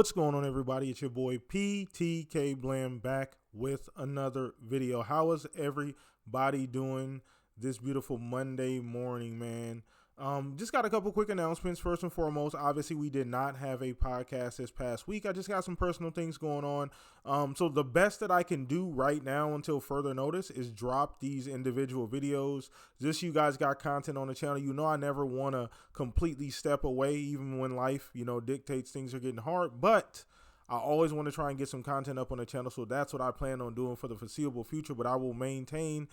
What's going on, everybody? It's your boy PTK Blam back with another video. How is everybody doing this beautiful Monday morning, man? Just got a couple quick announcements. First and foremost, obviously we did not have a podcast this past week. I just got some personal things going on. So the best that I can do right now until further notice is drop these individual videos. Just you guys got content on the channel. You know I never want to completely step away even when life, dictates things are getting hard. But I always want to try and get some content up on the channel, so that's what I plan on doing for the foreseeable future. But I will maintain,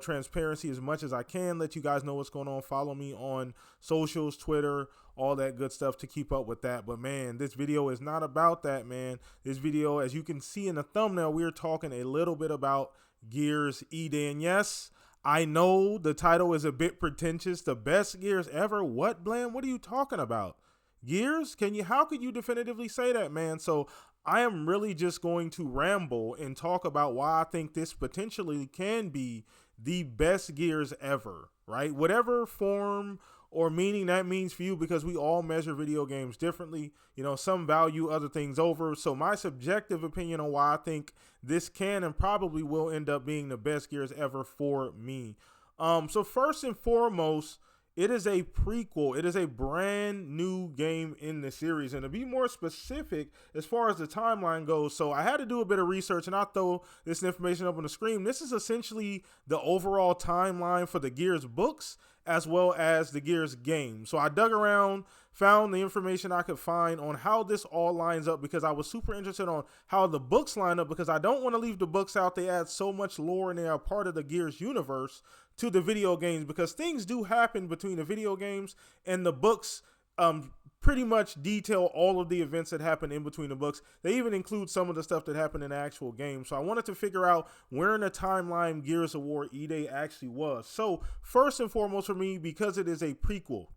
transparency as much as I can. Let you guys know what's going on. Follow me on socials, Twitter, all that good stuff to keep up with that. But man, this video is not about that, man. This video, as you can see in the thumbnail, we're talking a little bit about Gears E-Day. And yes, I know the title is a bit pretentious. The best Gears ever. What, Blam? What are you talking about? Gears? How could you definitively say that, man? So I am really just going to ramble and talk about why I think this potentially can be the best Gears ever, right? Whatever form or meaning that means for you, because we all measure video games differently. Some value other things over. So my subjective opinion on why I think this can and probably will end up being the best Gears ever for me. So first and foremost, it is a prequel. It is a brand new game in the series. And to be more specific, as far as the timeline goes, so I had to do a bit of research, and I'll throw this information up on the screen. This is essentially the overall timeline for the Gears books as well as the Gears game. So I dug around, found the information I could find on how this all lines up, because I was super interested on how the books line up, because I don't want to leave the books out. They add so much lore and they are part of the Gears universe to the video games, because things do happen between the video games and the books. Pretty much detail all of the events that happen in between the books. They even include some of the stuff that happened in the actual game. So I wanted to figure out where in the timeline Gears of War E-Day actually was. So first and foremost for me, because it is a prequel,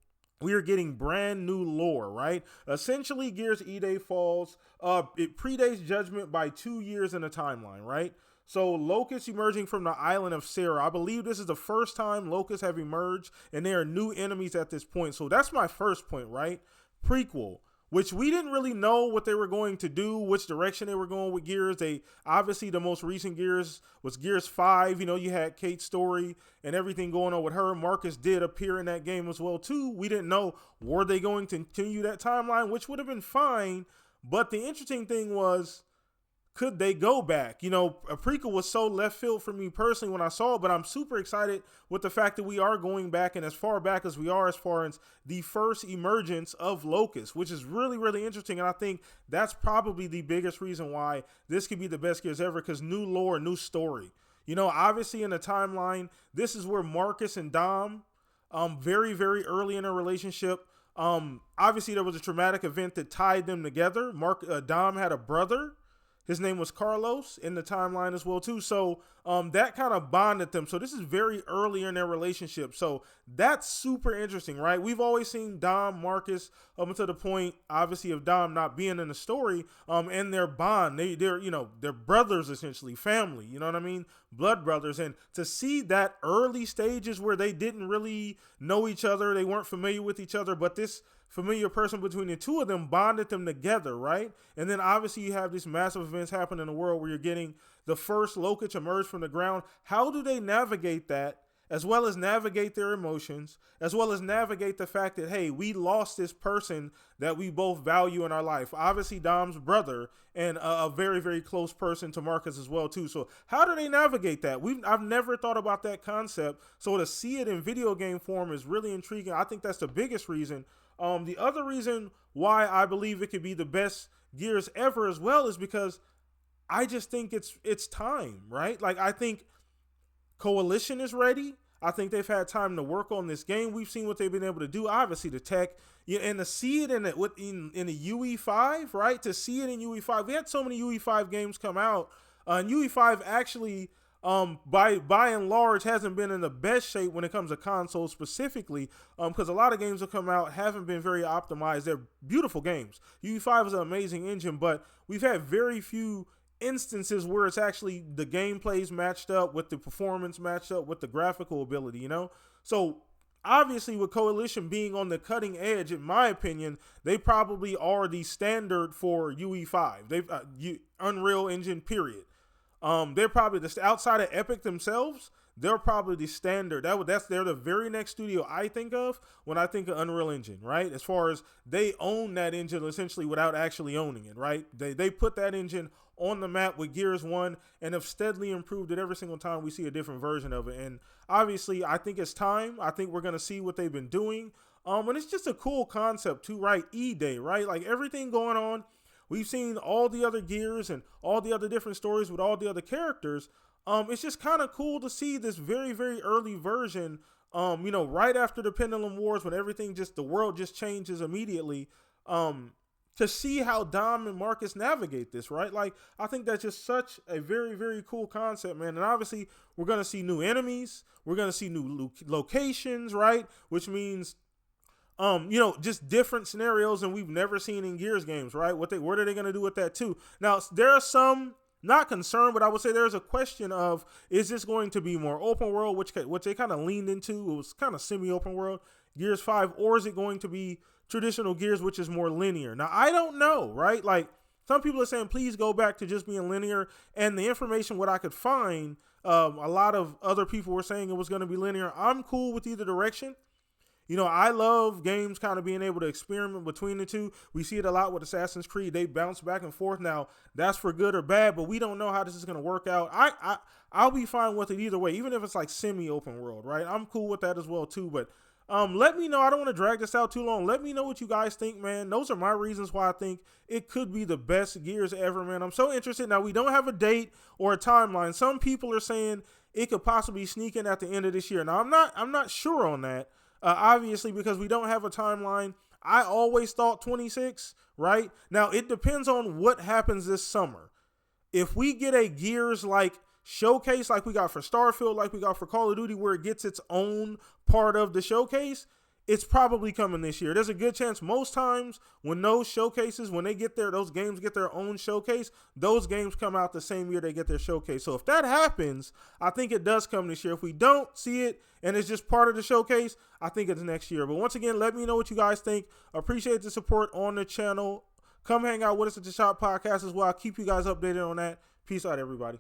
we are getting brand new lore, right? Essentially, Gears E-Day falls, it predates Judgment by 2 years in the timeline, right? So locusts emerging from the island of Sarah. I believe this is the first time locusts have emerged, and they are new enemies at this point. So that's my first point, right? Prequel, which we didn't really know what they were going to do, which direction they were going with Gears. They obviously, the most recent Gears was Gears 5. You had Kate's story and everything going on with her. Marcus did appear in that game as well too. We didn't know, were they going to continue that timeline, which would have been fine. But the interesting thing was, could they go back? A prequel was so left field for me personally when I saw it, but I'm super excited with the fact that we are going back, and as far back as we are, as far as the first emergence of Locust, which is really, really interesting. And I think that's probably the biggest reason why this could be the best Gears ever, because new lore, new story. Obviously in the timeline, this is where Marcus and Dom, very, very early in a relationship, obviously there was a traumatic event that tied them together. Dom had a brother. His name was Carlos in the timeline as well too. So that kind of bonded them. So this is very early in their relationship. So that's super interesting, right? We've always seen Dom, Marcus, up until the point, obviously, of Dom not being in the story, and their bond. They're brothers, essentially, family. You know what I mean? Blood brothers. And to see that early stages where they didn't really know each other, they weren't familiar with each other, but this familiar person between the two of them bonded them together, right? And then obviously you have these massive events happen in the world where you're getting the first Locust emerge from the ground. How do they navigate that, as well as navigate their emotions, as well as navigate the fact that, hey, we lost this person that we both value in our life? Obviously Dom's brother, and a very, very close person to Marcus as well too. So how do they navigate that? I've never thought about that concept. So to see it in video game form is really intriguing. I think that's the biggest reason. The other reason why I believe it could be the best Gears ever as well is because I just think it's time, right? Like, I think Coalition is ready. I think they've had time to work on this game. We've seen what they've been able to do. Obviously, the tech, and to see it in the UE5, right? To see it in UE5, we had so many UE5 games come out, and UE5 actually, by and large, hasn't been in the best shape when it comes to consoles specifically, because a lot of games that come out haven't been very optimized. They're beautiful games. UE5 is an amazing engine, but we've had very few instances where it's actually the gameplay's matched up with the performance, matched up with the graphical ability, So obviously with Coalition being on the cutting edge, in my opinion, they probably are the standard for UE5. They've Unreal Engine, period. They're probably outside of Epic themselves. They're probably the standard. They're the very next studio I think of when I think of Unreal Engine, right? As far as they own that engine essentially without actually owning it, right? They put that engine on the map with Gears 1 and have steadily improved it every single time we see a different version of it. And obviously, I think it's time. I think we're going to see what they've been doing. And it's just a cool concept too, right? E-Day, right? Like everything going on. We've seen all the other Gears and all the other different stories with all the other characters. It's just kind of cool to see this very, very early version, right after the Pendulum Wars when the world just changes immediately, to see how Dom and Marcus navigate this, right? Like, I think that's just such a very, very cool concept, man. And obviously, we're going to see new enemies. We're going to see new locations, right? Which means, just different scenarios than we've never seen in Gears games, right? What are they going to do with that too? Now, there are some, not concerned, but I would say there's a question of, is this going to be more open world, which they kind of leaned into? It was kind of semi-open world, Gears 5, or is it going to be traditional Gears, which is more linear? Now, I don't know, right? Like, some people are saying, please go back to just being linear, and the information, what I could find, a lot of other people were saying it was going to be linear. I'm cool with either direction. I love games kind of being able to experiment between the two. We see it a lot with Assassin's Creed. They bounce back and forth. Now, that's for good or bad, but we don't know how this is going to work out. I'll be fine with it either way, even if it's like semi-open world, right? I'm cool with that as well, too. But let me know. I don't want to drag this out too long. Let me know what you guys think, man. Those are my reasons why I think it could be the best Gears ever, man. I'm so interested. Now, we don't have a date or a timeline. Some people are saying it could possibly sneak in at the end of this year. Now, I'm not sure on that. Obviously, because we don't have a timeline. I always thought 26, right? Now, it depends on what happens this summer. If we get a Gears like showcase like we got for Starfield, like we got for Call of Duty, where it gets its own part of the showcase, it's probably coming this year. There's a good chance most times when those showcases, when they get there, those games get their own showcase, those games come out the same year they get their showcase. So if that happens, I think it does come this year. If we don't see it and it's just part of the showcase, I think it's next year. But once again, let me know what you guys think. Appreciate the support on the channel. Come hang out with us at the Shop Podcast as well. I'll keep you guys updated on that. Peace out, everybody.